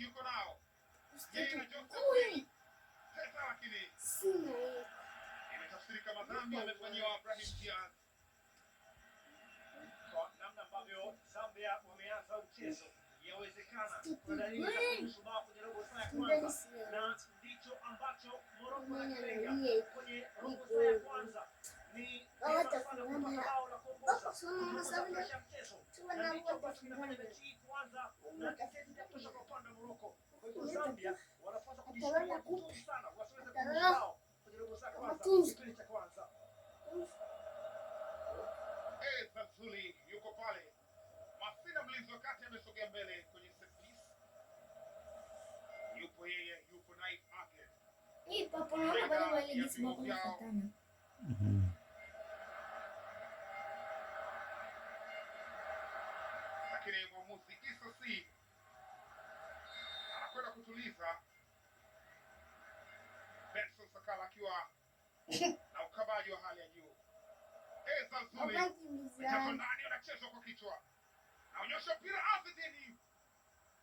yuko nao. Yeye na Joseph teta lakini imetafsiri kama dhambi amefanyiwa Ibrahim Diaz. Kwa namna ambavyo Zambia wameanza mchezo, yawezekana kuna dalili za kushubaa kwenye robo saa ya kwanza, na ndicho ambacho Morocco anakilenga kwenye robo saa ya kwanza. Ni bao la kuongoza mchezo, na ndicho ambacho kinafanya mechi hii kuanza na kiseti cha kutosha kwa upande wa Morocco. Kwa hivyo Zambia wanapaswa kujishughulisha vizuri sana wasiweze kushubaa kwenye robo saa ya kwanza, kipindi cha kwanza. Zazuli yuko pale. Masina mlinzi wakati amesogea mbele kwenye set piece. Yupo yeye, yupo Naif Ake. Hii papo naona bado wale jinsi bako nafatana. Lakini mwamuzi Issa C anakwenda kutuliza. Benson Sakala akiwa na ukabaji wa hali ya juu. Zazuli mchezo ndani unachezwa kwa kichwa. Naonyesha mpira Azedini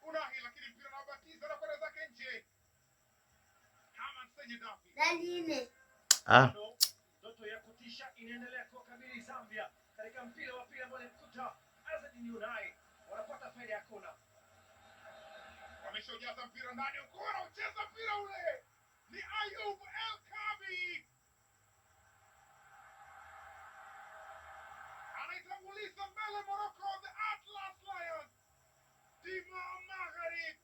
Unahi, lakini mpira unaobatiza na kwenda zake nje. Haman Senye Davi. Dalile. Ndoto ya kutisha inaendelea kuwakabili Zambia katika mpira wa pili ambao ulimkuta Azedini Unahi. Wanapata faida ya kona. Wameshojaza mpira ndani, ukora ucheza mpira ule. Ni Ayub El Kabi. Anaitanguliza mbele Morocco, the Atlas Lions. Dima Magharib.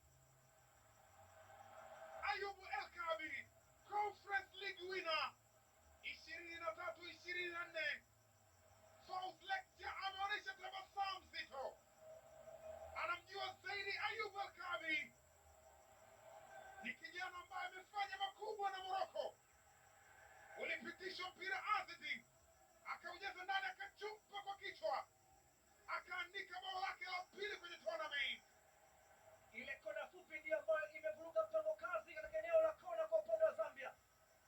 Ayub El Kabi, Conference League winner. 23-24. False lecture ameonyesha tabasamu zito. Anamjua zaidi Ayub El Kabi. Ni kijana ambaye amefanya makubwa na Morocco. Ulipitishwa mpira Azedin. Akaujaza ndani, akachupa kwa kichwa. Akaandika bao lake la pili kwenye tournament. Ile kona fupi ndio ambayo imevuruga mpango kazi katika eneo la kona kwa upande wa Zambia.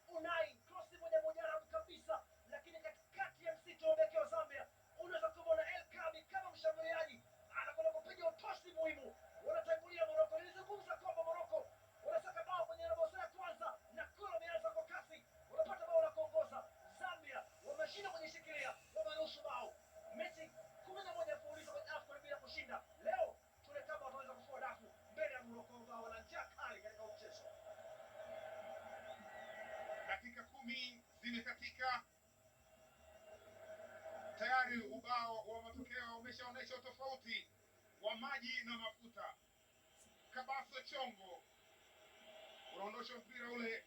Unai cross moja rafu kabisa, lakini katikati ya msitu wa beki wa Zambia unaweza kumwona El Kabi kama mshambuliaji anakwenda kupiga utosi muhimu. Wanatangulia Morocco. Nilizungumza kwamba Morocco wanasaka bao kwenye robo saa ya kwanza na kula wameanza kwa kasi. Wanapata bao la kuongoza. Zambia wameshinda kujishikilia, wameruhusu bao. Mechi 11 mfululizo kwenye AFCON bila kushinda. Leo tule kama wataweza kufua dafu mbele ya Morocco ambao wana njaa kali katika mchezo. Dakika 10 zimekatika. Tayari ubao wa matokeo umeshaonesha tofauti wa maji na mafuta. Kabaso Chongo unaondosha mpira ule